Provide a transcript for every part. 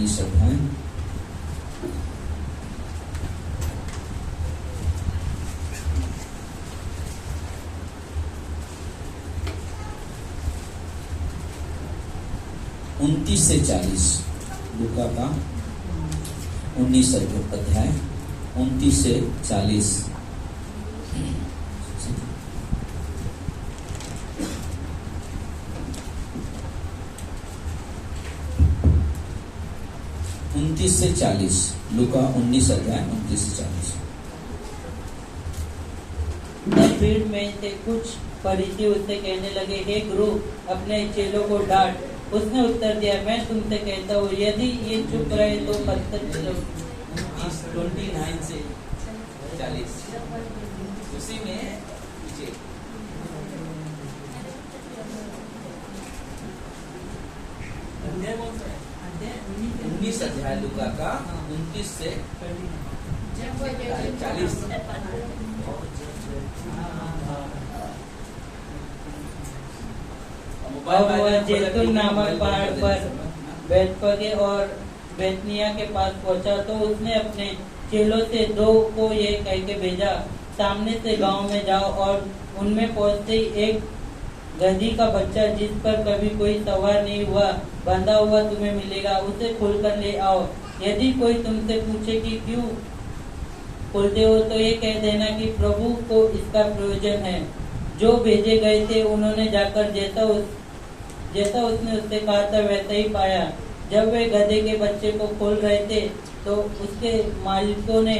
19 अध्याय। उनतीस से 40, लूका का 19 अध्याय 29 से 40। उनतीस से 40, लूका 19 अध्याय 29 से 40। तब भीड़ में से कुछ फरीसी उससे कहने लगे, हे गुरु, अपने चेलों को डांट। उसने उत्तर दिया, मैं तुमसे कहता हूँ, यदि ये चुप रहे तो पत्थर चलो। 29 से 40 उसी में पीछे। अध्याय कौन सा है? 19 अध्याय लूका का 29 से 40। और वह जैतून नामक पहाड़ पर बैतफगे और बैतनिया के पास पहुंचा तो उसने अपने चेलों से 2 को ये कह के भेजा, सामने से गांव में जाओ और उनमें पहुंचते ही एक गधी का बच्चा जिस पर कभी कोई सवार नहीं हुआ बंधा हुआ तुम्हें मिलेगा, उसे खोलकर ले आओ। यदि कोई तुमसे पूछे कि क्यों खोलते हो तो ये कह देना कि प्रभु को इसका प्रयोजन है। जो भेजे गए थे उन्होंने जाकर जैसा उसने उससे कहा था वैसा ही पाया। जब वे गधे के बच्चे को खोल रहे थे तो उसके मालिकों ने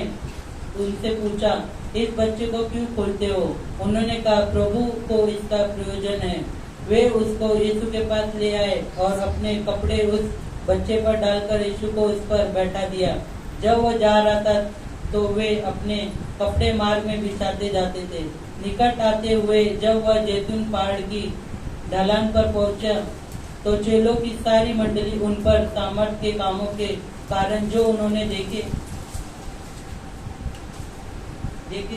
उनसे पूछा, इस बच्चे को क्यों खोलते हो? उन्होंने कहा, प्रभु को इसका प्रयोजन है। वे उसको यीशु के पास ले आए और अपने कपड़े उस बच्चे पर डालकर यीशु को उस पर बैठा दिया। जब वह जा रहा था तो वे अपने कपड़े मार्ग में बिछाते जाते थे। निकट आते हुए जब वह जैतून पहाड़ की ढलान पर पहुंचा तो चेलों की सारी मंडली उन पर सामर्थ के कामों के कारण जो उन्होंने देखे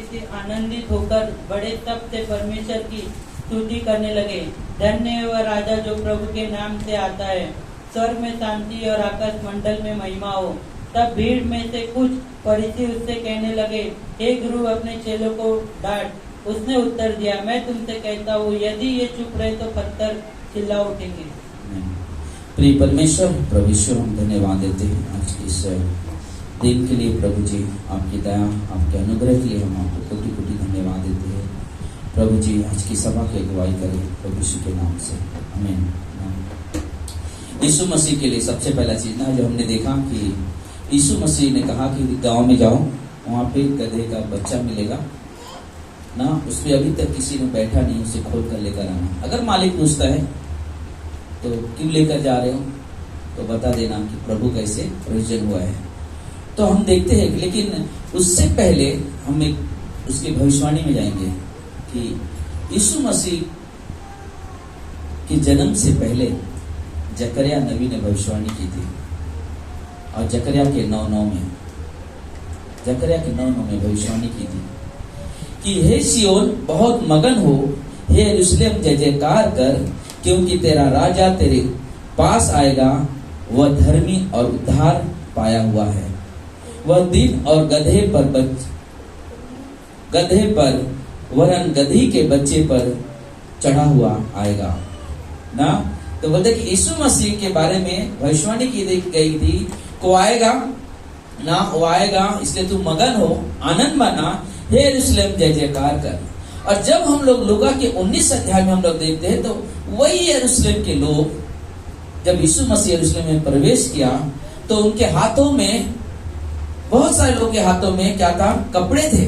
से आनंदित होकर बड़े तप से परमेश्वर की स्तुति करने लगे। धन्य है वह राजा जो प्रभु के नाम से आता है, स्वर्ग में शांति और आकाश मंडल में महिमा हो। तब भीड़ में से कुछ फरीसी उससे कहने लगे, हे गुरु, अपने चेलों को डांट। उसने उत्तर दिया, मैं तुमसे कहता हूँ, यदि ये चुप रहे तो पत्थर चिल्ला उठेंगे। प्रिय परमेश्वर, प्रभु ईश्वर, हम धन्यवाद देते हैं आज की इस दिन के लिए। प्रभु जी, आपकी दया, आपके अनुग्रह के लिए हम आपको कोटि कोटि धन्यवाद देते हैं। प्रभु जी, आज की सभा की अगुवाई करें प्रभु यीशु के नाम से, आमीन। यीशु मसीह के लिए सबसे पहला चीज ना जो हमने देखा कि यीशु मसीह ने कहा कि गांव में जाओ, वहां पे गधे का बच्चा मिलेगा ना, उसमें अभी तक किसी ने बैठा नहीं, उसे खोल कर लेकर आना। अगर मालिक पूछता है तो क्यों लेकर जा रहे हो, तो बता देना कि प्रभु का इसे प्रयोजन हुआ है। तो हम देखते हैं, लेकिन उससे पहले हम एक उसकी भविष्यवाणी में जाएंगे कि यीशु मसीह के जन्म से पहले जकरिया नबी ने भविष्यवाणी की थी। और जकरिया के 9:9 में भविष्यवाणी की थी कि हे सियोन, बहुत मगन हो, हे यरूशलेम जय जयकार कर, क्योंकि तेरा राजा तेरे पास आएगा, वह धर्मी और उद्धार पाया हुआ है। वह दिन और गधे पर वरन गधी के बच्चे पर चढ़ा हुआ आएगा ना। तो बोलते कि यीशु मसीह के बारे में भविष्यवाणी की गई थी, को आएगा ना, वो आएगा, इसलिए तू मगन हो, आनंद माना, हे यरूशलेम जय जयकार कर। और जब हम लोग लूका के 19 अध्याय में हम लोग देखते हैं तो वही यरूशलेम के लोग, जब यीशु मसीह यरूशलेम में प्रवेश किया तो उनके हाथों में, बहुत सारे लोगों के हाथों में क्या था? कपड़े थे,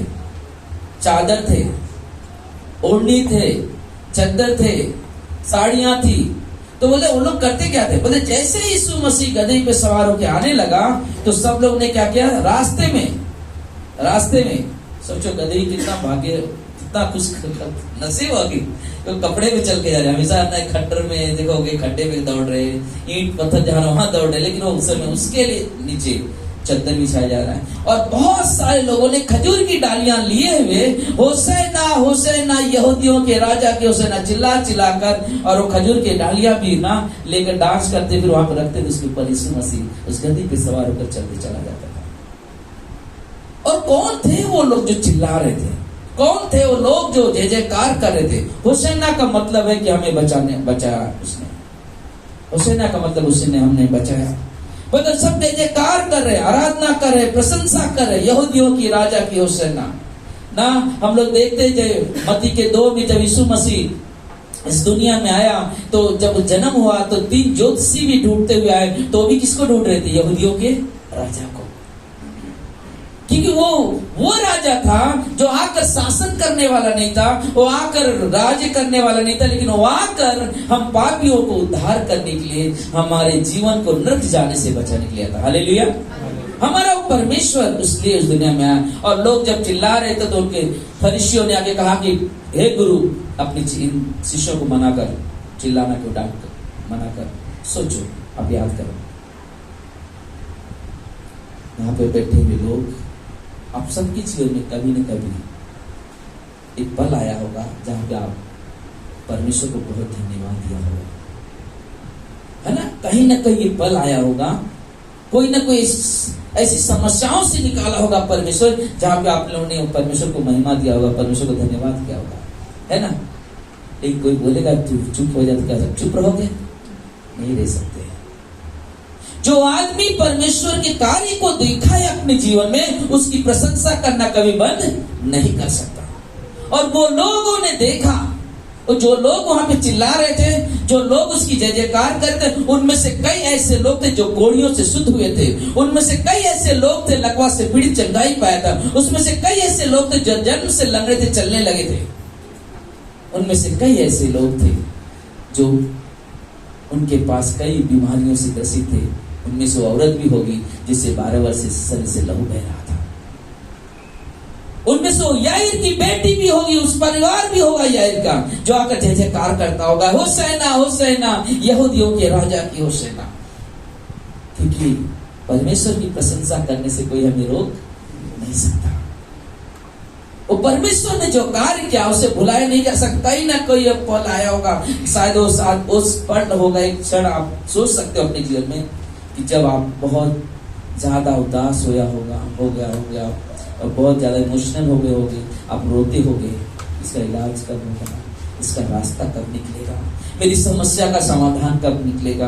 चादर थे, ओढ़नी थे, चद्दर थे, साड़ियां थी। तो बोले उन लोग करते क्या थे? बोले जैसे यीशु मसीह गधे पे सवार होकर आने लगा तो सब लोग ने क्या किया? रास्ते में सोचो गधे कितना भाग्य, कितना कुछ नसीब होगी, तो कपड़े में चल के जा रहे। हमेशा खट्टर में देखोगे, खड्डे में दौड़ रहे, ईंट पत्थर जहां वहां दौड़ रहे, लेकिन वो उस समय उसके लिए नीचे चद्दर बिछाया जा रहा है और बहुत सारे लोगों ने खजूर की डालियां लिए हुए होसैना होसैना यहूदियों के राजा के होसैना चिल्ला चिल्लाकर और वो खजूर की डालियां भी ना लेकर डांस करते फिर वहां पर रखते थे। उसके ऊपर यीशु मसीह उस गद्दी पे सवार होकर चलते चला जाता था। और कौन थे वो लोग जो चिल्ला रहे थे? कौन थे वो लोग जो जय जयकार कर रहे थे? होसैना का मतलब है कि हमें बचाया उसने। होसैना का मतलब उसने हमने बचाया। मतलब सब जय जयकार कर रहे, आराधना कर रहे, प्रशंसा कर रहे यहूदियों की राजा की होसैना ना। हम लोग देखते थे मत्ती के 2 में जब यीशु मसीह इस दुनिया में आया तो जब जन्म हुआ तो 3 ज्योतिषी भी ढूंढते हुए आए। तो भी किसको ढूंढ रहे थे? यहूदियों के राजा को। क्योंकि वो राजा था जो आकर शासन करने वाला नहीं था, वो आकर राज्य करने वाला नहीं था, लेकिन वो आकर हम पापियों को उद्धार करने के लिए, हमारे जीवन को नरक जाने से बचाने के लिए था। हालेलुया। हमारा वो परमेश्वर इसलिए इस दुनिया में आया। और लोग जब चिल्ला रहे थे तो उनके फरीसियों ने आके कहा कि हे गुरु, अपने शिष्यों को मना कर, चिल्लाना क्यों, डांट कर मना कर। सोचो, अब याद करो, यहाँ पे बैठे हुए लोग, आप सबके जीवन में कभी न कभी एक पल आया होगा जहां पे आप परमेश्वर को बहुत धन्यवाद दिया होगा, है ना? कहीं ना कहीं ये पल आया होगा, कोई ना कोई ऐसी समस्याओं से निकाला होगा परमेश्वर, जहां पे आप लोगों ने परमेश्वर को महिमा दिया होगा, परमेश्वर को धन्यवाद किया होगा, है ना? एक कोई बोलेगा तू चुप हो जाए, क्या चुप रहोगे? नहीं रह सकते। जो आदमी परमेश्वर के कार्य को देखा है अपने जीवन में, उसकी प्रशंसा करना कभी बंद नहीं कर सकता। और वो लोगों ने देखा, और जो लोग वहां पे चिल्ला रहे थे, जो लोग उसकी जय जयकार करते, उनमें से कई ऐसे लोग थे जो कोड़ियों से शुद्ध हुए थे, उनमें से कई ऐसे लोग थे लकवा से पीड़ित चंगाई पाया था, उसमें से कई ऐसे लोग थे जो जन्म से लंगड़े थे, चलने लगे थे, उनमें से कई ऐसे लोग थे जो उनके पास कई बीमारियों से ग्रसित थे। उनमें से औरत भी होगी जिससे 12 वर्ष से शरीर से लहू बह रहा था। उनमें से याईर की बेटी भी होगी, उस परिवार भी होगा याईर का, जो आकर जय जयकार करता होगा, होसैना होसैना यहूदियों के राजा की होसैना। क्योंकि परमेश्वर की प्रशंसा करने से कोई हमें रोक नहीं सकता। वो परमेश्वर ने जो कार्य किया उसे भुलाया नहीं जा सकता। ही ना कोई पल आया होगा, शायद उस पल होगा, एक क्षण आप सोच सकते हो अपने जीवन में कि जब आप बहुत ज्यादा उदास हो गया और बहुत ज्यादा इमोशनल हो गए होगे, आप रोते होगे, इसका इलाज कब होगा, इसका रास्ता कब निकलेगा, मेरी समस्या का समाधान कब निकलेगा,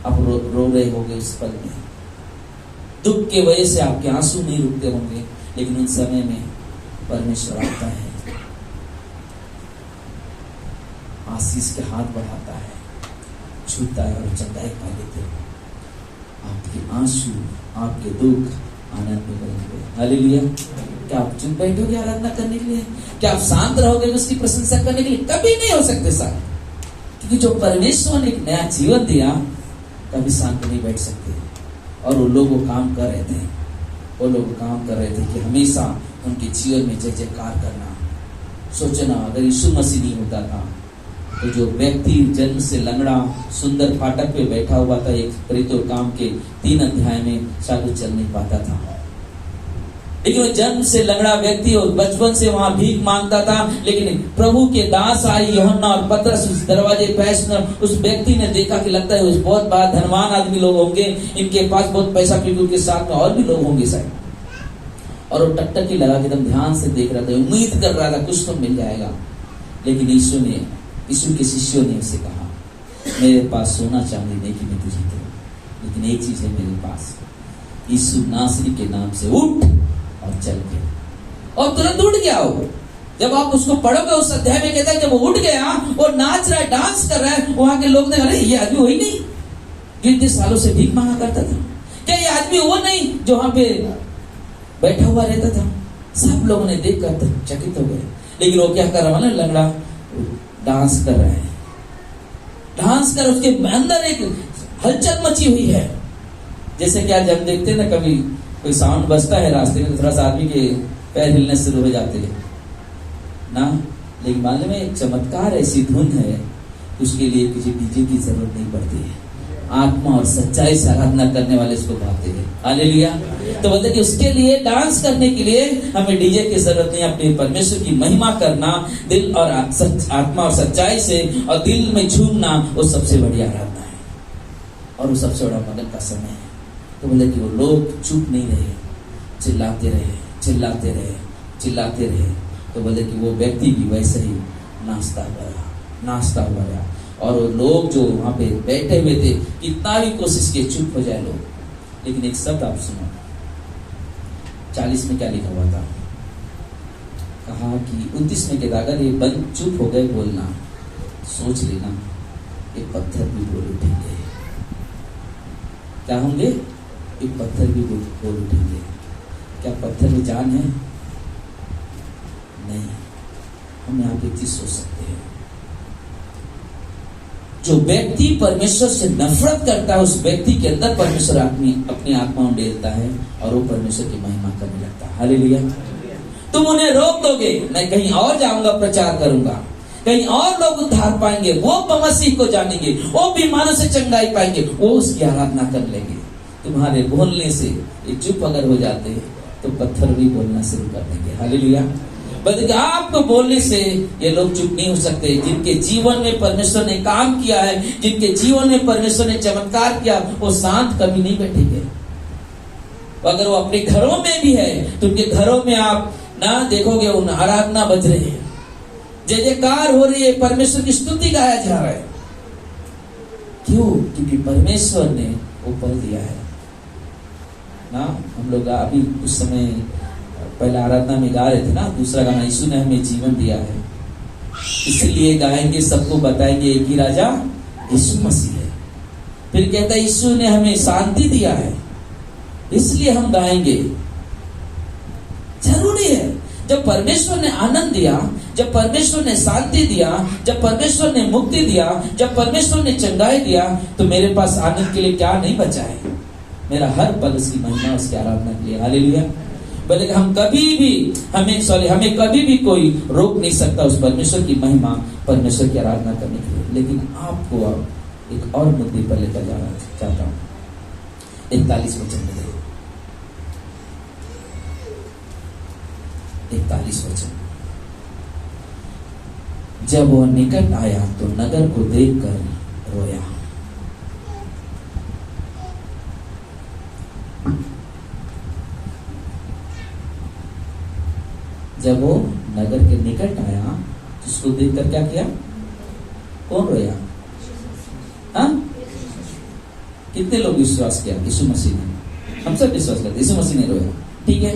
आप रो रहे होगे उस पल में। दुख के वजह से आपके आंसू नहीं रुकते होंगे, लेकिन उन समय में परमेश्वर आता है, आशीष के हाथ बढ़ाता है, छूता है और चंगाई पा लेते हैं। आपके आंसू, आपके दुख आनंद में बदलेंगे। हालेलुया। क्या आप चुप बैठोगे आराधना करने के लिए? क्या आप शांत रहोगे उसकी प्रशंसा करने के लिए? कभी नहीं हो सकते साथ, क्योंकि जो परमेश्वर ने एक नया जीवन दिया, कभी शांत नहीं बैठ सकते। और वो लोग वो काम कर रहे थे, कि हमेशा उनके जीवन में जय जयकार करना। सोचना, अगर यीशु मसीह नहीं होता था तो जो व्यक्ति जन्म से लंगड़ा सुंदर फाटक पे बैठा हुआ था, एक प्रेरितों काम के 3 अध्याय में, शायद चल नहीं पाता था। लेकिन वो जन्म से लंगड़ा व्यक्ति और बचपन से वहां भीख मांगता था, लेकिन प्रभु के दास आए यूहन्ना और पतरस उस दरवाजे पे, उस व्यक्ति ने देखा कि लगता है बहुत बड़ा धनवान आदमी लोग होंगे, इनके पास बहुत पैसा, क्योंकि उनके साथ में और भी लोग होंगे शायद। और वो टकटकी लगा के एकदम ध्यान से देख रहा था, उम्मीद कर रहा था कुछ तो मिल जाएगा। लेकिन यीशु के शिष्यों ने उसे कहा, मेरे पास सोना चांदी नहीं कि मैं तुझे दूं, लेकिन एक चीज है मेरे पास, यीशु नासरी के नाम से उठ और चल के। और तुरंत उठ गया वो। जब आप उसको पढ़ोगे उस अध्याय में कहता है जब वो उठ गया और नाच रहा है, डांस कर रहा है, वहां के लोग ने, अरे ये आदमी वही नहीं जो इतने सालों से भीख मांगा करता था? क्या ये आदमी वो नहीं जो वहां पे बैठा हुआ रहता था? सब लोगों ने देखकर चकित हो गए। लेकिन वो क्या कर रहा है? लंगड़ा डांस कर रहा है, डांस कर, उसके अंदर एक हलचल मची हुई है। जैसे कि आज हम देखते हैं ना, कभी कोई साउंड बजता है रास्ते में तो थोड़ा सा आदमी के पैर हिलने शुरू हो जाते हैं ना। लेकिन मालूम है, एक चमत्कार ऐसी धुन है, उसके लिए किसी डीजे की जरूरत नहीं पड़ती है। आत्मा और सच्चाई से आराधना करने वाले इसको पाते हैं। हालेलुया। तो बोलते कि उसके लिए, डांस करने के लिए हमें डीजे की जरूरत नहीं, अपने परमेश्वर की महिमा करना दिल और आत्मा और सच्चाई से और दिल में झूमना, वो सबसे बड़ी आराधना है और वो सबसे बड़ा मगन का समय है। तो बोले कि वो लोग चुप नहीं रहे, चिल्लाते रहे, चिल्लाते रहे, चिल्लाते रहे। तो बोले कि वो व्यक्ति भी वैसे ही नाचता हुआ रहा और वो लोग जो वहां पे बैठे हुए थे कितना भी कोशिश किए चुप हो जाए लोग, लेकिन एक शब्द आप सुनो, 40 में क्या लिखा हुआ था, कहा कि 29 में कहता अगर ये बंद चुप हो गए बोलना, सोच लेना ये पत्थर भी बोल उठेंगे। क्या होंगे? ये पत्थर भी बोल उठेंगे। क्या पत्थर में जान है? नहीं। हम यहाँ पे एक चीज सोच सकते हैं, जो व्यक्ति परमेश्वर से नफरत करता है उस व्यक्ति के अंदर परमेश्वर अपनी आत्मा उंडेलता है और वो परमेश्वर की महिमा करने लगता है। हालेलुया। तुम उन्हें रोक दोगे, मैं कहीं और जाऊंगा, प्रचार करूंगा, कहीं और लोग उद्धार पाएंगे, वो मसीह को जानेंगे, वो बीमारों से चंगाई पाएंगे, वो उसकी आराधना कर लेंगे। तुम्हारे बोलने से ये चुप अगर हो जाते तो पत्थर भी बोलना शुरू कर देंगे। हालेलुया। बल्कि आपको बोलने से ये लोग चुप नहीं हो सकते। जिनके जीवन में परमेश्वर ने काम किया है, जिनके जीवन में परमेश्वर ने चमत्कार किया, वो शांत कभी नहीं बैठेंगे। अगर वो अपने घरों में भी है तो उनके घरों में आप ना देखोगे उन आराधना बज रही है, जय जयकार हो रही है, परमेश्वर की स्तुति गाया जा रहा है। क्यों? क्योंकि परमेश्वर ने वो पल दिया है ना। हम लोग अभी कुछ समय पहले आराधना में गा रहे थे ना, दूसरा गाना, यीशु ने हमें जीवन दिया है इसलिए गाएंगे, सबको बताएंगे एक ही राजा यीशु मसीह है। फिर कहता है यीशु ने हमें शांति दिया है इसलिए हम गाएंगे। जरूरी है। जब परमेश्वर ने आनंद दिया, जब परमेश्वर ने शांति दिया, जब परमेश्वर ने मुक्ति दिया, जब परमेश्वर ने चंगाई दिया, तो मेरे पास आनंद के लिए क्या नहीं बचा है? मेरा हर पल उसकी महिमा, उसकी आराधना के लिए। हालेलुया। बोले हम हमें कभी भी कोई रोक नहीं सकता उस परमेश्वर की महिमा, परमेश्वर की आराधना करने के लिए। लेकिन आपको अब एक और मुद्दे पर लेकर जाना चाहता हूं। 41 वचन में, 41 वचन, जब वह निकट आया तो नगर को देखकर रोया। जब वो नगर के निकट आया तो उसको देखकर क्या किया? कौन रोया? हाँ? कितने लोग विश्वास किया? यीशु मसीह ने। हम सब विश्वास करते, यीशु मसीह ने रोया। ठीक है,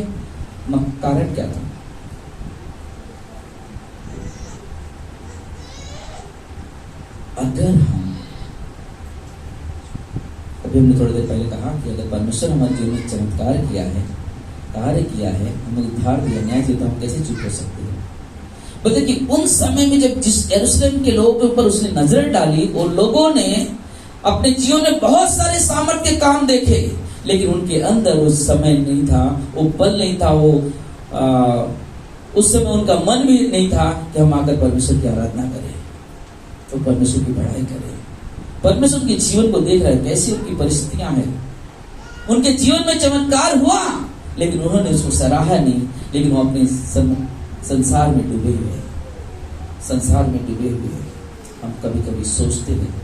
कारण क्या था? अगर हम, अभी हमने थोड़ी देर पहले कहा कि अगर परमेश्वर हमारे जीवन में चमत्कार किया है, कार्य किया है, हमें उद्धार दिया, न्याय दिया, तो हम कैसे चुप हो सकते हैं? बोलते कि उन समय में जब जिस यरूशलेम के लोगों के ऊपर उसने नजर डाली, उन लोगों ने अपने जीवन में बहुत सारे सामर्थ्य के काम देखे, लेकिन उनके अंदर उस समय नहीं था, वो बल नहीं था, उस समय उनका मन भी नहीं था कि हम आकर परमेश्वर की आराधना करें, तो परमेश्वर की बढ़ाई करें। परमेश्वर उनके जीवन को देख रहा है, कैसी उनकी परिस्थितियां हैं। उनके जीवन में चमत्कार हुआ, लेकिन उन्होंने उसको सराहा नहीं, लेकिन वो अपने संसार में डूबे हुए हैं, संसार में डूबे हुए हैं। हम कभी कभी सोचते हैं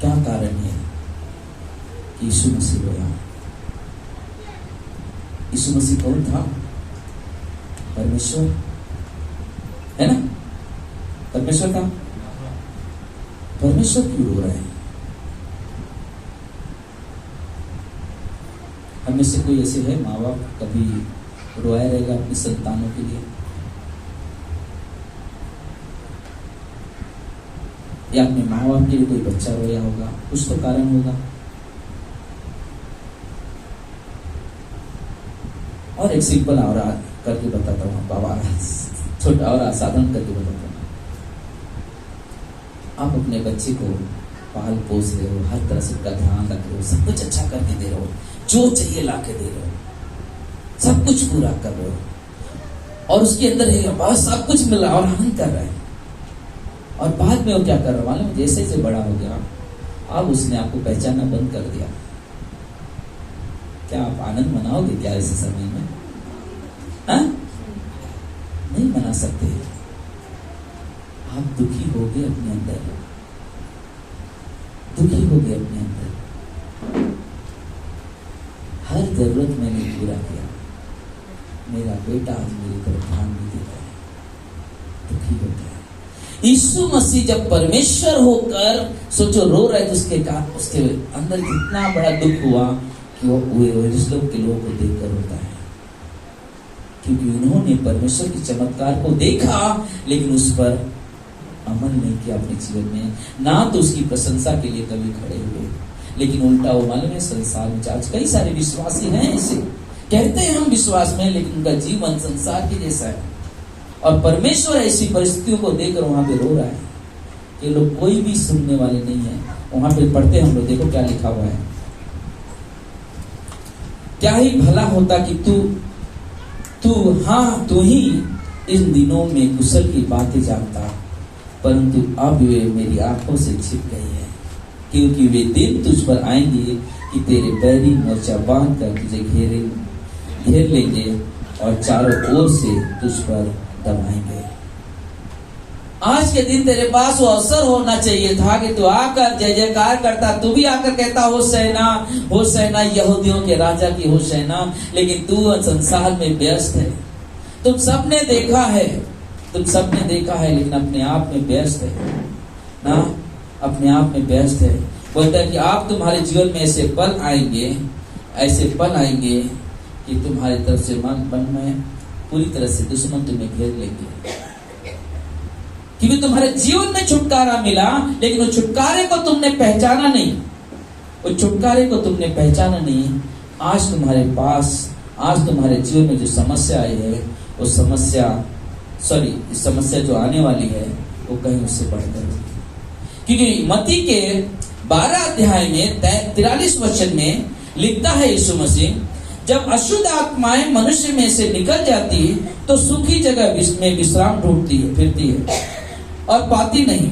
क्या कारण है कि यीशु मसीह रोया? यीशु मसीह कौन था? परमेश्वर है ना, परमेश्वर था। परमेश्वर क्यों रो रहा है? हमें से कोई ऐसे है माँ बाप कभी रोया रहेगा अपनी संतानों के लिए, या अपने माँ बाप के लिए कोई बच्चा रोया होगा? कुछ तो कारण होगा। और एक सिंपल और करके बताता हूँ बाबा, छोटा और साधारण करके बताता हूँ। आप अपने बच्चे को पाल पोस रहे हो, हर तरह से उसका ध्यान रख रहे हो, सब कुछ अच्छा करके दे रहे हो, जो चाहिए ला के दे रहे हो, सब कुछ पूरा कर रहे हो, और उसके अंदर बस सब कुछ मिल रहा है और आनंद कर रहा है। और बाद में वो क्या कर रहा है मालूम? जैसे जैसे बड़ा हो गया, अब उसने आपको पहचानना बंद कर दिया। क्या आप आनंद मनाओगे क्या ऐसे समय में? हाँ? नहीं मना सकते। आप दुखी हो गए अपने अंदर, दुखी हो गए अपने अंदर। हर जरूरत मैंने पूरा किया, मेरा बेटा आज मेरी तरफ ध्यान नहीं दे रहा है, दुखी हो गया। यीशु मसीह जब परमेश्वर होकर सोचो रो रहे थे, उसके अंदर कितना बड़ा दुख हुआ कि वो लोग के लोगों को देखकर होता है, क्योंकि उन्होंने परमेश्वर के चमत्कार को देखा लेकिन उस पर अमल नहीं किया अपने जीवन में, ना तो उसकी प्रशंसा के लिए कभी खड़े हुए, लेकिन उल्टा वो मालूम है संसार में आज कई सारे विश्वासी हैं ऐसे, कहते हैं हम विश्वास में लेकिन उनका जीवन संसार के जैसा है। और परमेश्वर ऐसी परिस्थितियों को देखकर वहां पे रो रहा है कि लोग कोई भी सुनने वाले नहीं है। वहां पे पढ़ते हम लोग, देखो क्या लिखा हुआ है, क्या ही भला होता कि तू ही इन दिनों में कुशल की बातें जानता, परंतु अब वे मेरी आंखों से छिप गई है, क्योंकि वे दिन तुझ पर आएंगे कि तेरे बैरी मोर्चा बांध कर तुझे घेर लेंगे और चारों ओर से तुझ पर दबाएंगे। आज के दिन तेरे पास वो अवसर होना चाहिए था कि तू आकर जय जयकार करता, तू भी आकर कहता होशैना यहूदियों के राजा की होशैना, लेकिन तू संसार में व्यस्त है। तुम सबने देखा है लेकिन अपने आप में व्यस्त है ना, अपने आप में व्यस्त है। बोलता है कि आप तुम्हारे जीवन में ऐसे पल आएंगे कि तुम्हारी तरफ से मन में पूरी तरह से दुश्मन तुम्हें घेर लेंगे, क्योंकि तुम्हारे जीवन में छुटकारा मिला लेकिन वो छुटकारे को तुमने पहचाना नहीं, आज तुम्हारे जीवन में जो समस्या आई है वो इस समस्या जो आने वाली है वो कहीं उससे बढ़कर होगी। क्योंकि मत्ती के 12 अध्याय में 43 वचन में लिखता है यीशु मसीह, जब अशुद्ध आत्माएं मनुष्य में से निकल जाती तो सूखी जगह में विश्राम ढूंढती है, फिरती है और पाती नहीं,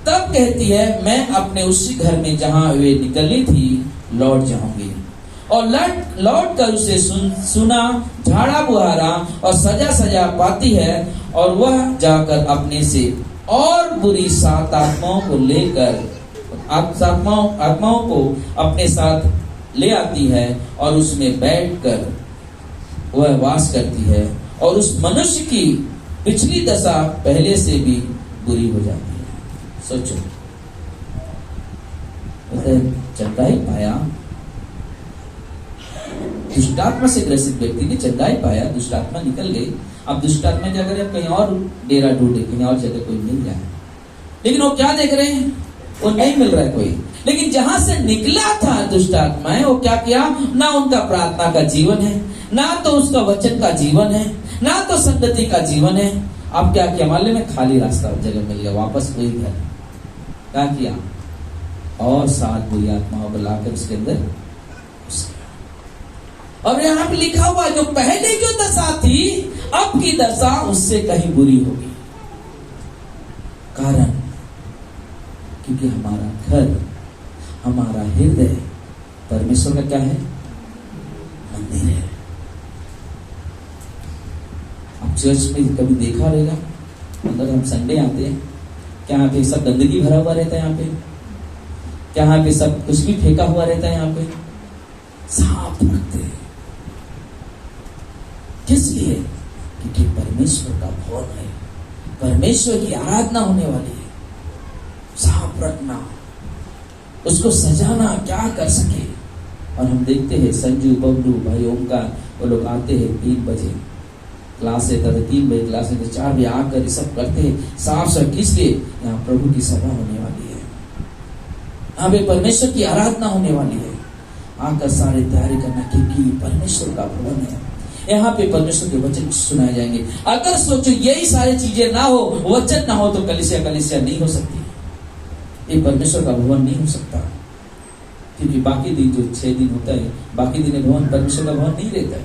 तब कहती है मैं अपने उसी घर में जहां वे निकली थी लौट जाऊंगी, और लौट कर उसे सुना झाड़ा बुहारा और सजा पाती है, और वह जाकर अपने से और बुरी 7 आत्माओं को लेकर आत्माओं को अपने साथ ले आती है और उसमें बैठकर वह वास करती है, और उस मनुष्य की पिछली दशा पहले से भी बुरी हो जाती है। सोचो, चंगाई पाया, दुष्टात्मा से ग्रसित व्यक्ति ने चंगाई पाया, दुष्टात्मा निकल गई। अब दुष्टात्मा क्या करे, कहीं और डेरा ढूंढे, कहीं और जगह कोई मिल जाए, लेकिन वो क्या देख रहे हैं, वो नहीं मिल रहा है कोई। लेकिन जहां से निकला था दुष्टात्माएं, वो क्या किया, ना उनका प्रार्थना का जीवन है, ना तो उसका वचन का जीवन है, ना तो संगति का जीवन है। अब क्या किया मालूम में, खाली रास्ता जगह मिल गया, वापस वही घर। क्या किया, और 7 बुरी आत्माओं को लाकर उसके अंदर घुस गया। और यहाँ पे लिखा हुआ जो पहले जो दशा थी, अब की दशा उससे कहीं बुरी होगी। कारण क्योंकि हमारा घर, हमारा हृदय परमेश्वर का क्या है, मंदिर है। अब चर्च में कभी देखा रहेगा, अगर हम संडे आते हैं, क्या यहाँ पे सब गंदगी भरा हुआ रहता है? यहाँ पे क्या, यहाँ पे सब कुछ भी फेंका हुआ रहता है? यहाँ पे साफ रखते हैं। किस लिए? क्योंकि परमेश्वर का भवन है, परमेश्वर की आराधना होने वाली है। साफ रखना, उसको सजाना, क्या कर सके। और हम देखते हैं संजू, बबलू, भाई ओमकार, वो लोग आते हैं 3 बजे, क्लास रहता था 3 बजे, क्लास रहता 4 बजे, आकर ये सब करते हैं साफ साफ। किस लिए? यहाँ प्रभु की सभा होने वाली है, यहाँ पे परमेश्वर की आराधना होने वाली है। आकर सारे तैयारी करना, क्योंकि परमेश्वर का भवन है, यहाँ पे परमेश्वर के वचन सुनाए जाएंगे। अगर सोचो यही सारी चीजें ना हो, वचन ना हो, तो कलीसिया नहीं हो सकती, ये परमेश्वर का भवन नहीं हो सकता। क्योंकि बाकी दिन जो 6 दिन होता है, बाकी दिन भवन परमेश्वर का भवन नहीं रहता है,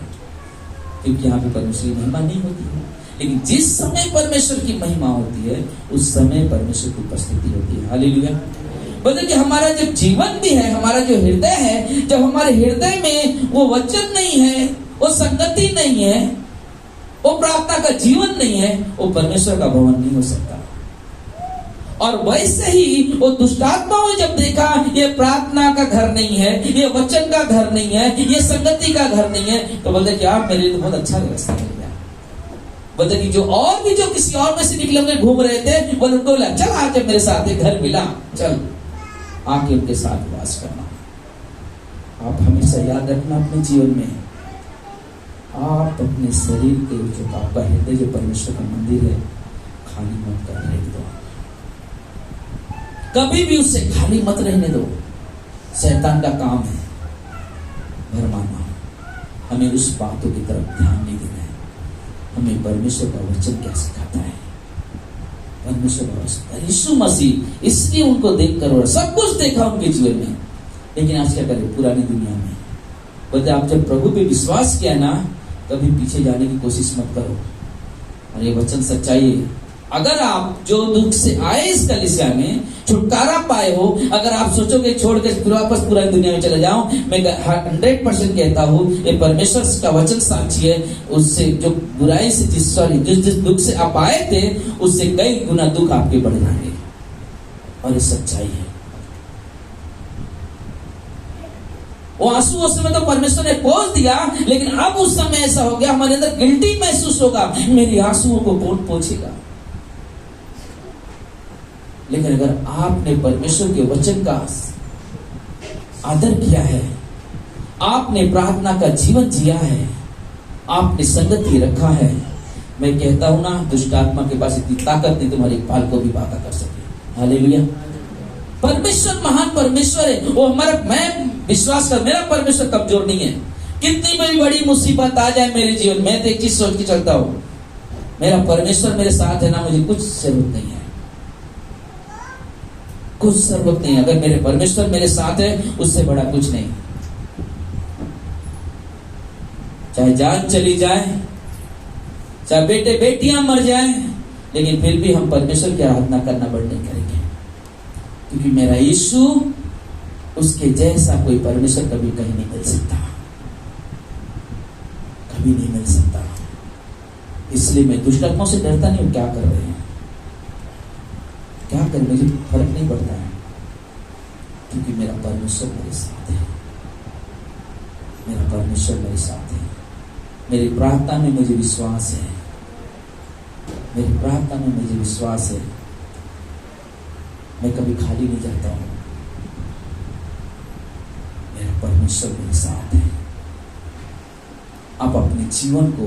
क्योंकि यहाँ पे परमेश्वर की महिमा नहीं होती है। लेकिन जिस समय परमेश्वर की महिमा होती है, उस समय परमेश्वर की उपस्थिति होती है। हालेलुया। बोले कि हमारा जब जीवन भी है, हमारा जो हृदय है, जब हमारे हृदय में वो वचन नहीं है, वो संगति नहीं है, वो प्रार्थना का जीवन नहीं है, वो परमेश्वर का भवन नहीं हो सकता। और वैसे ही वो दुष्टात्माओं ने जब देखा ये प्रार्थना का घर नहीं है, ये वचन का घर नहीं है, ये संगति का घर नहीं है, तो बोलते कि आप मेरे लिए तो बहुत अच्छा व्यवस्था मिल गया। बोलते कि जो और भी जो किसी और में से निकले हुए घूम रहे थे, बोले उनको बोला चल आज मेरे साथ घर मिला, चल आके उनके साथ वास करना। आप हमेशा याद रखना अपने जीवन में, आप अपने शरीर के जो आपका हृदय जो परमेश्वर का मंदिर है, खाली मत कर रहे दो, कभी भी उससे खाली मत रहने दो। शैतान का काम है भरमाना। हमें उस बातों की तरफ ध्यान नहीं देना है। हमें परमेश्वर का वचन क्या सिखाता है, परमेश्वर का वचन, यीशु मसीह, इसलिए उनको देखकर और सब कुछ देखा उनके जीवन में। लेकिन आज क्या करें पुरानी दुनिया में, बोलते आप जब प्रभु पे विश्वास किया ना, कभी पीछे जाने की कोशिश मत करो। और ये वचन सच्चाई है। अगर आप जो दुख से आए इस कलीसिया में छुटकारा पाए हो, अगर आप सोचोगे छोड़ के फिर वापस पुरानी दुनिया में चले जाओ, मैं 100% कहता हूँ ये परमेश्वर का वचन साक्षी है, उससे जो बुराई से जिस दुख से आप आए थे, उससे कई गुना दुख आपके बढ़ जाएंगे। और ये सच्चाई है। वो आंसू उस समय तो परमेश्वर ने पोंछ दिया, लेकिन अब उस समय ऐसा हो गया, हमारे अंदर गिल्टी महसूस होगा, मेरी आंसुओं को कौन पोंछेगा। लेकिन अगर आपने परमेश्वर के वचन का आदर किया है, आपने प्रार्थना का जीवन जिया है, आपने संगति रखा है, मैं कहता हूं ना, दुष्ट आत्मा के पास इतनी ताकत नहीं तुम्हारी पाल को भी बाधा कर सके। हालेलुया। परमेश्वर महान परमेश्वर है, वो हमारा, मैं विश्वास कर, मेरा परमेश्वर कमजोर नहीं है। कितनी भी बड़ी मुसीबत आ जाए मेरे जीवन में, तो एक चीज सोच के चलता हूं, मेरा परमेश्वर मेरे साथ है ना, मुझे कुछ जरूरत नहीं है, कुछ जरूरत नहीं। अगर मेरे परमेश्वर मेरे साथ है, उससे बड़ा कुछ नहीं। चाहे जान चली जाए, चाहे बेटे बेटियां मर जाए, लेकिन फिर भी हम परमेश्वर की आराधना करना बंद नहीं करेंगे, क्योंकि मेरा यीशु, उसके जैसा कोई परमेश्वर कभी कहीं नहीं मिल सकता, कभी नहीं मिल सकता। इसलिए मैं दुष्ट आत्माओं से डरता नहीं हूं। क्या कर रहे हैं, क्या करें, मुझे फर्क नहीं पड़ता है, क्योंकि मेरा परमेश्वर मेरे साथ है, मेरा परमेश्वर मेरे साथ है। मेरी प्रार्थना में मुझे विश्वास है, मेरी प्रार्थना में मुझे विश्वास है, मैं कभी खाली नहीं जाता हूं, मेरा परमेश्वर मेरे साथ है। आप अपने जीवन को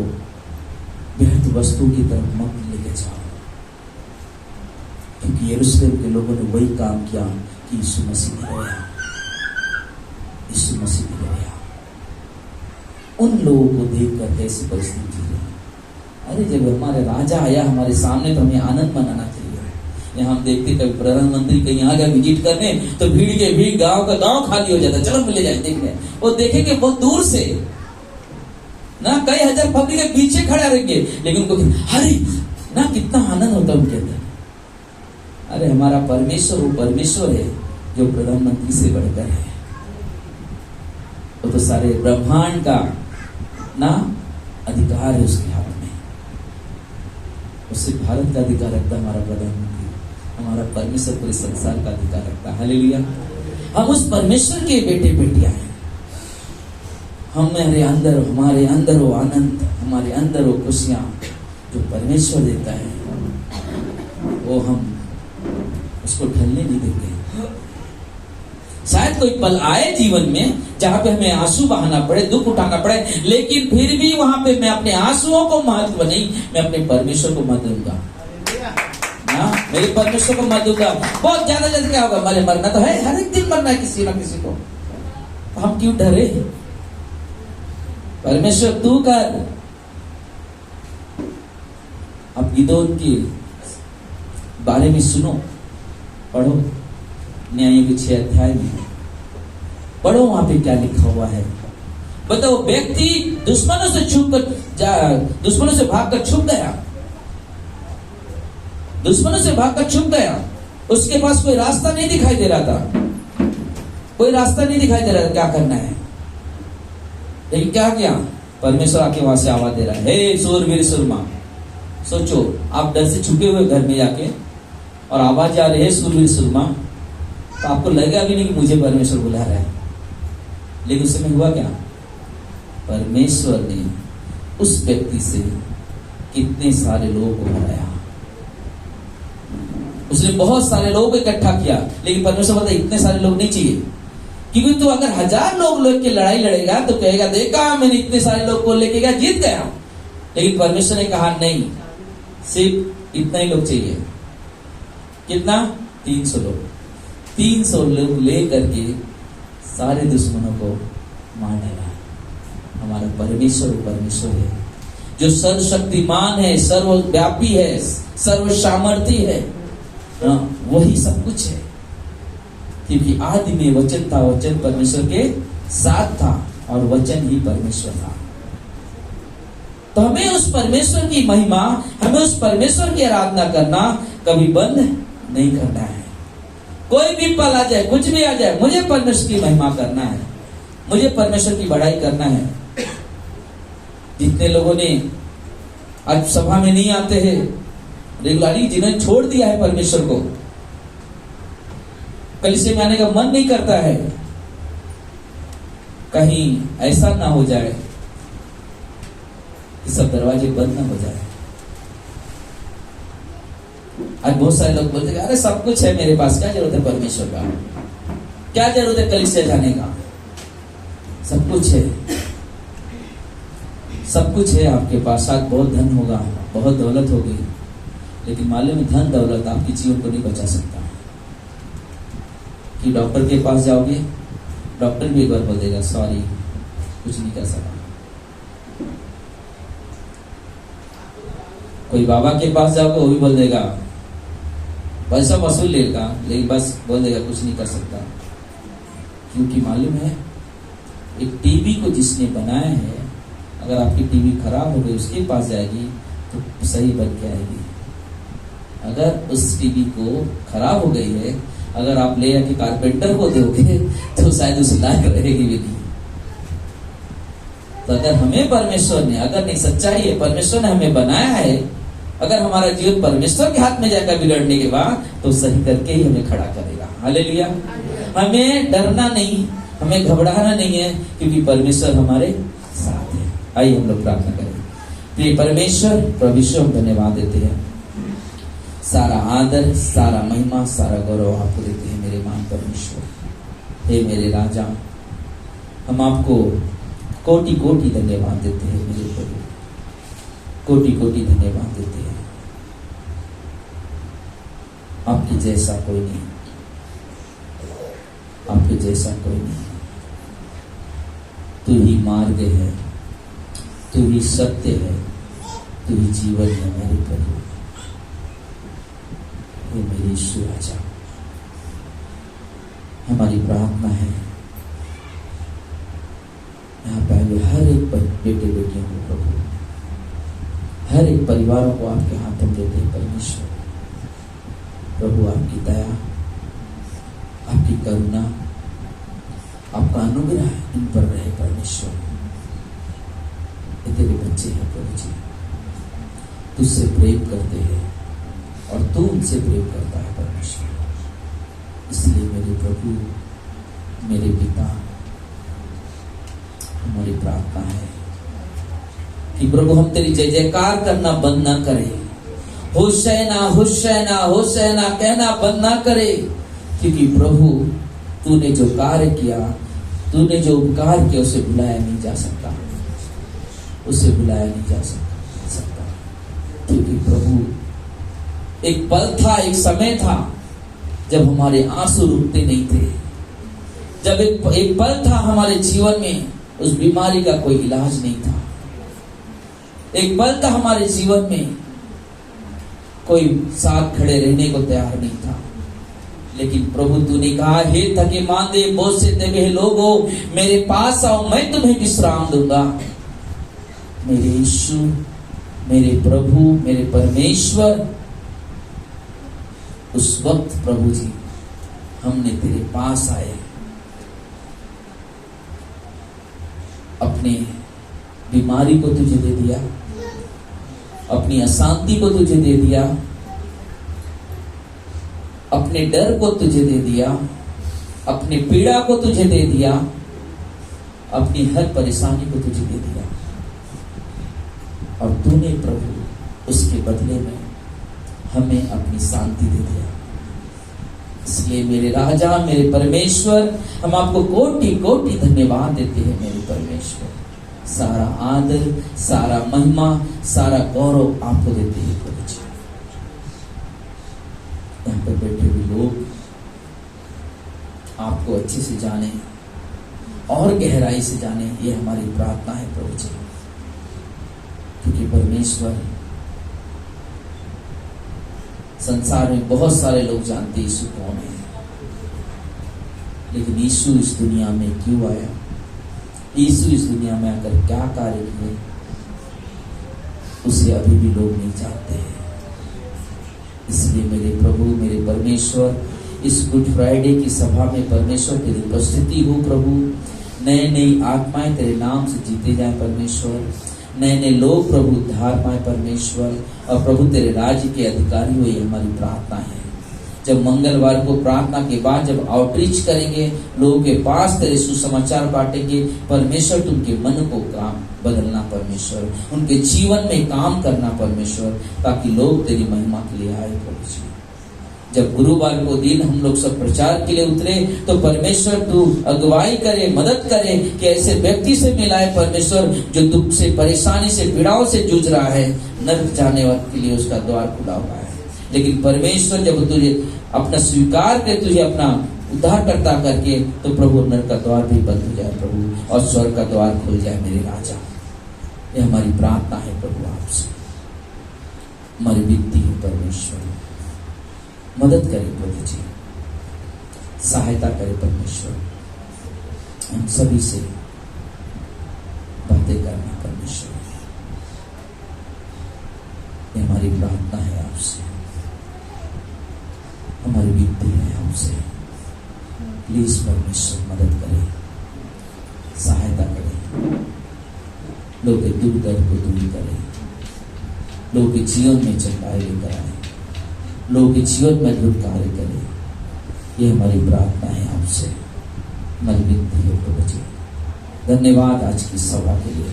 व्यर्थ वस्तु की तरफ मत लेके जाओ, क्योंकि यरूशलेम के लोगों ने वही काम किया कि यीशु मसीह ने रोया, यीशु मसीह ने रोया। उन लोगों को देखकर कैसी परिस्थिति है। अरे जब हमारे राजा आया हमारे सामने, तो हमें आनंद मनाना चाहिए। यहाँ हम देखते कभी प्रधानमंत्री कहीं आ गया विजिट करने, तो भीड़ के भीड़, गांव का गांव खाली हो जाता, चलो मिले जाए देखने। वो देखेंगे बहुत दूर से ना, कई हजार पब्लिक के पीछे खड़ा रहेंगे, लेकिन उनको हरे ना, कितना आनंद होता है उनके अंदर। अरे हमारा परमेश्वर वो परमेश्वर है जो प्रधानमंत्री से बढ़कर है। वो तो सारे ब्रह्मांड का ना अधिकार है उसके हाथ में। उससे भारत का अधिकार रखता हमारा प्रधानमंत्री, हमारा परमेश्वर पूरे संसार का अधिकार रखता है। हालेलुया। हम उस परमेश्वर के बेटे बेटियां हैं। हमारे अंदर वो आनंद, हमारे अंदर वो खुशियां जो परमेश्वर देता है, वो हम उसको ढलने नहीं देंगे। शायद कोई पल आए जीवन में जहां पे हमें आंसू बहाना पड़े, दुख उठाना पड़े, लेकिन फिर भी वहां पे मैं अपने आंसुओं को महत्व नहीं, मैं अपने परमेश्वर को महत्व दूंगा। मेरे परमेश्वर को मत दूंगा। बहुत ज्यादा जल्द क्या होगा, हमारे मरना तो है, हर एक दिन मरना है किसी ना किसी को, हम क्यों डरे। परमेश्वर तू कर। अब गिदोन के बारे में सुनो, पढ़ो न्याय के 6 अध्याय में पढ़ो, वहां पे क्या लिखा हुआ है। बताओ, व्यक्ति दुश्मनों से भागकर छुप गया, दुश्मनों से भागकर छुप गया। उसके पास कोई रास्ता नहीं दिखाई दे रहा था, कोई रास्ता नहीं दिखाई दे रहा था क्या करना है। लेकिन क्या किया, परमेश्वर आके वहां से आवाज दे रहा है, हे सूरवीर सुरमा। सोचो आप डर से छुपे हुए घर में जाके और आवाज आ रही है सूरवीर सुरमा, तो आपको लगेगा भी नहीं कि मुझे परमेश्वर बुला रहा है। लेकिन उस समय हुआ क्या, परमेश्वर ने उस व्यक्ति से कितने सारे लोगों को बुलाया, उसने बहुत सारे लोगों को इकट्ठा किया। लेकिन परमेश्वर बोलता इतने सारे लोग नहीं चाहिए, क्योंकि तू अगर 1000 लोग लेके लड़ाई लड़ेगा तो कहेगा देखा मैंने इतने सारे लोग को लेके गया, जीत गया। लेकिन परमेश्वर ने कहा नहीं, सिर्फ इतना ही लोग चाहिए। कितना, 300 लोग। 300 लोग ले करके सारे दुश्मनों को मार डाला। हमारा परमेश्वर परमेश्वर है जो सर्वशक्तिमान है, सर्वव्यापी है, सर्वसामर्थी है। वही सब कुछ है, क्योंकि आदि में वचन था, वचन परमेश्वर के साथ था और वचन ही परमेश्वर था। तो हमें उस परमेश्वर की महिमा, हमें उस परमेश्वर की आराधना करना कभी बंद नहीं करना है। कोई भी पल आ जाए, कुछ भी आ जाए, मुझे परमेश्वर की महिमा करना है, मुझे परमेश्वर की बड़ाई करना है। जितने लोगों ने आज सभा में नहीं आते हैं रेगुलरली, जिन्होंने छोड़ दिया है परमेश्वर को, कलीसिया में आने का मन नहीं करता है, कहीं ऐसा ना हो जाए कि सब दरवाजे बंद ना हो जाए। आज बहुत सारे लोग बोलते हैं अरे सब कुछ है मेरे पास, क्या जरूरत है परमेश्वर का, क्या जरूरत है कलीसिया जाने का, सब कुछ है, सब कुछ है आपके पास। आज बहुत धन होगा, बहुत दौलत होगी, लेकिन मालूम है धन दौलत आपके जीवन को नहीं बचा सकता। कि डॉक्टर के पास जाओगे, डॉक्टर भी एक बार बोल देगा सॉरी कुछ नहीं कर सका। कोई बाबा के पास जाओगे, वो भी बोल देगा पैसा वसूल लेगा, लेकिन बस बोल देगा कुछ नहीं कर सकता। क्योंकि मालूम है एक टीवी को जिसने बनाया है, अगर आपकी टीवी खराब हो गई उसके पास जाएगी तो सही बन के आएगी। अगर उस टीवी को खराब हो गई है, अगर आप ले आके कारपेंटर को दोगे तो शायद उस लायक रहेगी भी नहीं। तो अगर हमें परमेश्वर ने, अगर नहीं सच्चाई है परमेश्वर ने हमें बनाया है, अगर हमारा जीवन परमेश्वर के हाथ में जाएगा बिगड़ने के बाद, तो सही करके ही हमें खड़ा करेगा। हालेलुया। हमें डरना नहीं, हमें घबराना नहीं है, क्योंकि परमेश्वर हमारे साथ है। आइए हम लोग प्रार्थना करें। प्रिय परमेश्वर, प्रभु हम धन्यवाद देते हैं, सारा आदर, सारा महिमा, सारा गौरव आपको देते हैं मेरे महान परमेश्वर। हे मेरे राजा, हम आपको कोटि कोटि धन्यवाद देते हैं मेरे प्रभु, कोटि कोटि धन्यवाद देते हैं। आपके जैसा कोई नहीं, आपके जैसा कोई नहीं। तू ही मार्ग है, तू ही सत्य है, तू ही जीवन है मेरे प्रभु। हे मेरे यीशु राजा, हमारी प्रार्थना है यहाँ पे आए हर एक बेटे बेटियों को प्रभु, हर एक परिवारों को आपके हाथों में देते हैं परमेश्वर। प्रभु आपकी दया, आपकी करुणा, आपका अनुग्रह इन पर रहे परमेश्वर। ये तेरे बच्चे हैं प्रभु जी, तुझसे प्रेम करते हैं और तू उनसे प्रेम करता है परमेश्वर। इसलिए मेरे प्रभु, मेरे पिता, हमारी प्रार्थना है कि प्रभु हम तेरी जय जयकार करना बंद ना करें, होशैना होशैना होशैना कहना बंद ना करे, क्योंकि प्रभु तूने जो कार्य किया, तूने जो उपकार किया, उसे भुलाया नहीं जा सकता, उसे भुलाया नहीं जा सकता। क्योंकि प्रभु एक पल था, एक समय था जब हमारे आंसू रुकते नहीं थे, जब एक पल था हमारे जीवन में उस बीमारी का कोई इलाज नहीं था, एक पल था हमारे जीवन में कोई साथ खड़े रहने को तैयार नहीं था। लेकिन प्रभु तूने कहा, हे थके मांदे बोझ से दबे लोगों, मेरे पास आओ, मैं तुम्हें विश्राम दूंगा। मेरे यीशु, मेरे प्रभु, मेरे परमेश्वर, उस वक्त प्रभु जी हमने तेरे पास आए, अपने बीमारी को तुझे दे दिया, अपनी अशांति को तुझे दे दिया, अपने डर को तुझे दे दिया, अपनी पीड़ा को तुझे दे दिया, अपनी हर परेशानी को तुझे दे दिया, और तूने प्रभु उसके बदले में हमें अपनी शांति दे दिया। इसलिए मेरे राजा, मेरे परमेश्वर, हम आपको कोटि कोटि धन्यवाद देते हैं मेरे परमेश्वर। सारा आदर, सारा महिमा, सारा गौरव आपको देते हैं प्रभु जी। यहाँ पर बैठे हुए लोग आपको अच्छे से जाने और गहराई से जाने, ये हमारी प्रार्थना है प्रभु जी। क्योंकि परमेश्वर, संसार में बहुत सारे लोग जानते यीशु कौन है, लेकिन यीशु इस दुनिया में क्यों आया, यीशु इस दुनिया में आकर क्या कार्य किए, उसे अभी भी लोग नहीं जानते हैं। इसलिए मेरे प्रभु, मेरे परमेश्वर, इस गुड फ्राइडे की सभा में परमेश्वर तेरी उपस्थिति हो प्रभु। नए नई आत्माएं तेरे नाम से जीते जाए परमेश्वर, नए नए लोग प्रभु उद्धार पाए परमेश्वर, और प्रभु तेरे राज्य के अधिकारी हो, ये हमारी प्रार्थना है। जब मंगलवार को प्रार्थना के बाद जब आउटरीच करेंगे, लोगों के पास तेरे सुसमाचार बांटेंगे, परमेश्वर तुमके मन को काम बदलना परमेश्वर, उनके जीवन में काम करना परमेश्वर, ताकि लोग तेरी महिमा के लिए आए प्रभु जी। जब गुरुवार को दिन हम लोग सब प्रचार के लिए उतरे, तो परमेश्वर तू अगुवाई करे, मदद करे कि ऐसे व्यक्ति से मिलाए परमेश्वर जो दुख से, परेशानी से, पीड़ाओं से जूझ रहा है, नरक जाने वक्त के लिए उसका द्वार खुला हुआ है। लेकिन परमेश्वर जब तुझे अपना स्वीकार करे, तुझे अपना उद्धारकर्ता करके, तो प्रभु नरक का द्वार भी बंद हो जाए प्रभु, और स्वर्ग का द्वार खुल जाए मेरे राजा। ये हमारी प्रार्थना है प्रभु आपसे, हमारी विनती है परमेश्वर, मदद करे प्रभु जी, सहायता करे परमेश्वर, हम सभी से बातें करना परमेश्वर। ये हमारी प्रार्थना है आपसे, हमारी विनती है आपसे। प्लीज परमेश्वर मदद करे, सहायता करे, लोगों के दुख दर्द को दूर करे, लोगों के जीवन में चंगाई लेकर आए, लोगों के जीवन में अद्भुत कार्य करे। ये हमारी प्रार्थना है आपसे, हमारी विनती है प्रभु जी। धन्यवाद आज की सभा के लिए,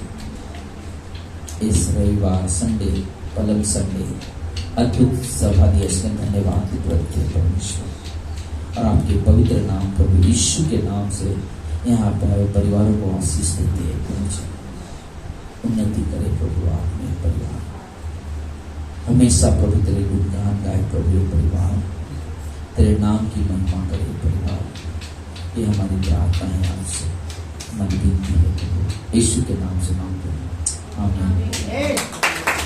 इस रविवार संडे, पलम संडे, अद्भुत सभा दिया, इसमें धन्यवाद प्रभु परमेश्वर। और आपके पवित्र नाम प्रभु यीशु के नाम से यहाँ पर परिवारों को आशीष देते हैं प्रभु जी। उन्नति करे प्रभु आप में परिवार, हमेशा प्रभु तेरे गुणगान गाए प्रभु ये परिवार, तेरे नाम की महिमा करे परिवार। ये हमारी प्रार्थना है आपसे, हमारी विनती है प्रभु, यीशु के नाम से मांगते